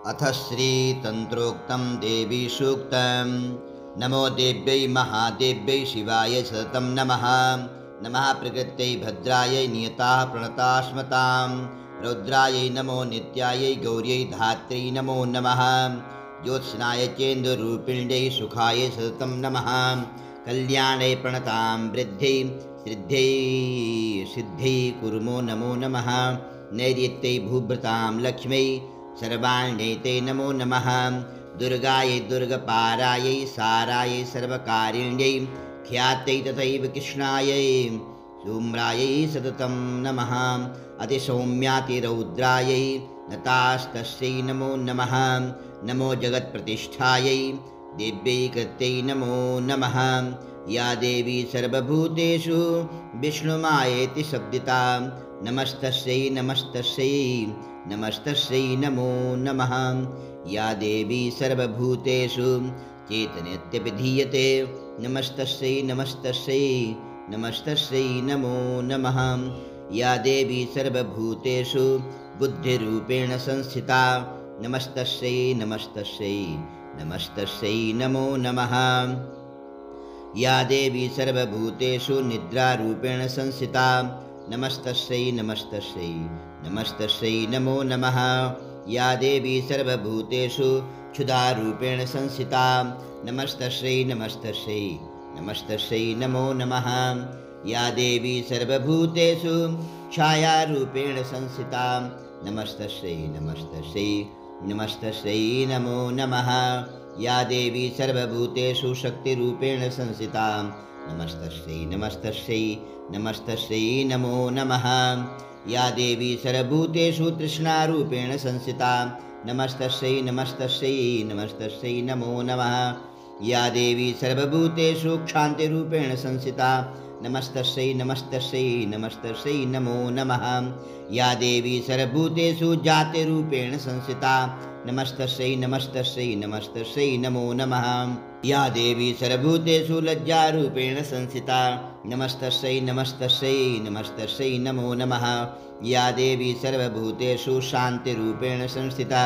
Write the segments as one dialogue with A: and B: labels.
A: अथ श्रीतन्त्रोक्तं देवी सूक्तं। नमो देव्यै महादेव्यै शिवाय सततं नमः। नमः प्रकृत्यै भद्रायै नियताः प्रणतास्मतां। रौद्रायै नमो नित्यायै गौर्यै धात्र्यै नमो नमः। ज्योत्स्नाय चेन्दूरूपिण्यै सुखाय सततं नमः। कल्याणै प्रणतां वृद्ध्यै सिद्ध्यै कुर्मो नमो नमः। नैऋत्यै भूभृतां लक्ष्म्यै सर्वाण्यै ते नमो नमः। दुर्गायै दुर्गपारायै सारायै सर्वकारिण्यै ख्यात्यै तथैव कृष्णायै धूम्रायै सततं नमः। अतिसौम्यातिरौद्रायै नतास्तस्यै नमो नमः। नमो जगत्प्रतिष्ठायै देव्यै कृत्यै नमो नमः। या देवी सर्वभूतेषु विष्णुमायेति शब्दिता नमस्तस्यै नमस्तस्यै नमस्तस्यै नमो नमः। या देवी सर्वभूतेषु चेतनेत्यभिधीयते नमस्तस्यै नमस्तस्यै नमस्तस्यै नमो नमः। या देवी सर्वभूतेषु बुद्धिरूपेण संस्थिता नमस्तस्यै नमस्तस्यै नमस्तस्यै नमो नमः। या देवी सर्वभूतेषु निद्रारूपेण संस्थिता नमस्तस्यै नमस्तस्यै नमस्तस्यै नमो नमः। या देवी सर्वभूतेषु क्षुधारूपेण संस्थिता नमस्तस्यै नमस्तस्यै नमस्तस्यै नमो नमः। या देवी सर्वभूतेषु छायारूपेण संस्थिता नमस्तस्यै नमस्तस्यै नमस्तस्यै नमो नमः। या देवी सर्वभूतेषु शक्तिरूपेण संस्थिता नमस्तस्यै नमस्तस्यै नमस्तस्यै नमो नमः। या देवी सर्वभूतेषु तृष्णारूपेण संस्थिता नमस्तस्यै नमस्तस्यै नमस्तस्यै नमो नमः। या देवी सर्वभूतेषु क्षान्तिरूपेण संस्थिता नमस्तस्यै नमस्तस्यै नमस्तस्यै नमो नमः। या देवी सर्वभूतेषु जातिरूपेण संस्थिता नमस्तस्यै नमस्तस्यै नमस्तस्यै नमो नमः। या देवी सर्वभूतेषु लज्जारूपेण संस्थिता नमस्तस्यै नमस्तस्यै नमस्तस्यै नमो नमः। या देवी सर्वभूतेषु शान्तिरूपेण संस्थिता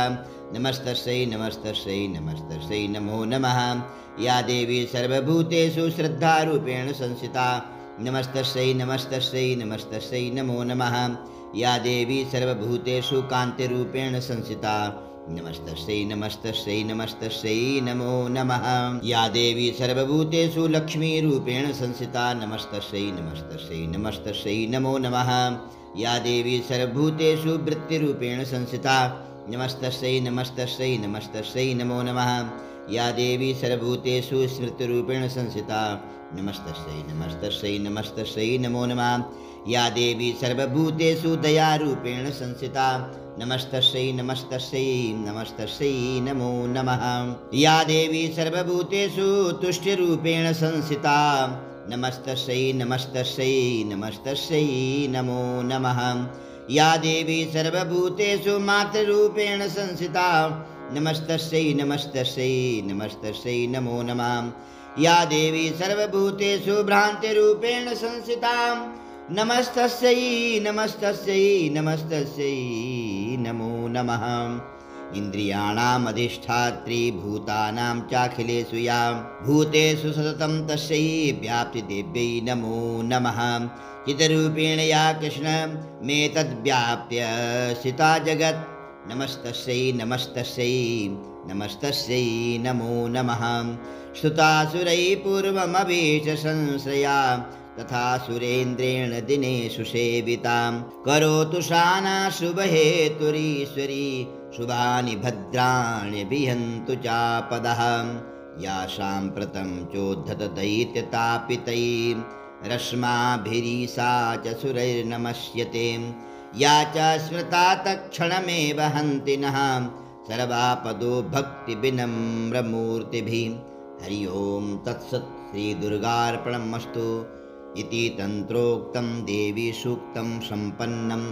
A: नमस्तस्यै नमस्तस्यै नमस्तस्यै नमो नमः। या देवी सर्वभूतेषु श्रद्धारूपेण संस्थिता नमस्तस्यै नमस्तस्यै नमस्तस्यै नमो नमः। या देवी सर्वभूतेषु कान्तिरूपेण संस्थिता नमस्तस्यै नमस्तस्यै नमस्तस्यै नमो नमः। या देवी सर्वभूतेषु लक्ष्मीरूपेण संस्थिता नमस्तस्यै नमस्तस्यै नमस्तस्यै नमो नमः। या देवी सर्वभूतेषु वृत्तिरूपेण संस्थिता नमस्तस्यै नमस्तस्यै नमस्तस्यै नमो नमः। या देवी सर्वभूतेषु स्मृतिरूपेण संस्थिता नमस्तस्यै नमस्तस्यै नमस्तस्यै नमो नमः। या देवी सर्वभूतेषु दयारूपेण संस्थिता नमस्तस्यै नमस्तस्यै नमस्तस्यै नमो नमः। या देवी सर्वभूतेषु तुष्टिरूपेण संस्थिता नमस्तस्यै नमस्तस्यै नमस्तस्यै नमो नमः। या देवी सर्वभूतेषु मातृरूपेण संस्थिता नमस्तस्यै नमस्तस्यै नमस्तस्यै नमो नमः। या देवी सर्वभूतेषु भ्रान्तिरूपेण संस्थिता नमस्तस्यै नमस्तस्यै नमस्तस्यै नमो नमः। इन्द्रियाणाम् अधिष्ठात्री भूतानां चाखिलेषु या भूतेषु सततं तस्यै व्याप्तिदेव्यै नमो नमः। चितरूपेण या कृष्णमेतद्व्याप्य स्थिता जगत् नमस्तस्यै नमस्तस्यै नमस्तस्यै नमो नमः। श्रुतासुरैः पूर्वमवेश संश्रया तथा सुरेन्द्रेण दिनेषु सेवितां करोतु शाना शुभहेतुरीश्वरी शुभानि भद्राणि विहन्तु चापदः। या साम्प्रतं चोद्धतदैत्यतापितैः रश्माभिरीसा च सुरैर्नमस्यते या च स्मृता तत्क्षणमेव हन्ति नः सर्वापदो भक्तिविनम्रमूर्तिभिः। हरि ओं तत्सत् श्रीदुर्गार्पणमस्तु इति तन्त्रोक्तं देवी सूक्तं सम्पन्नम्।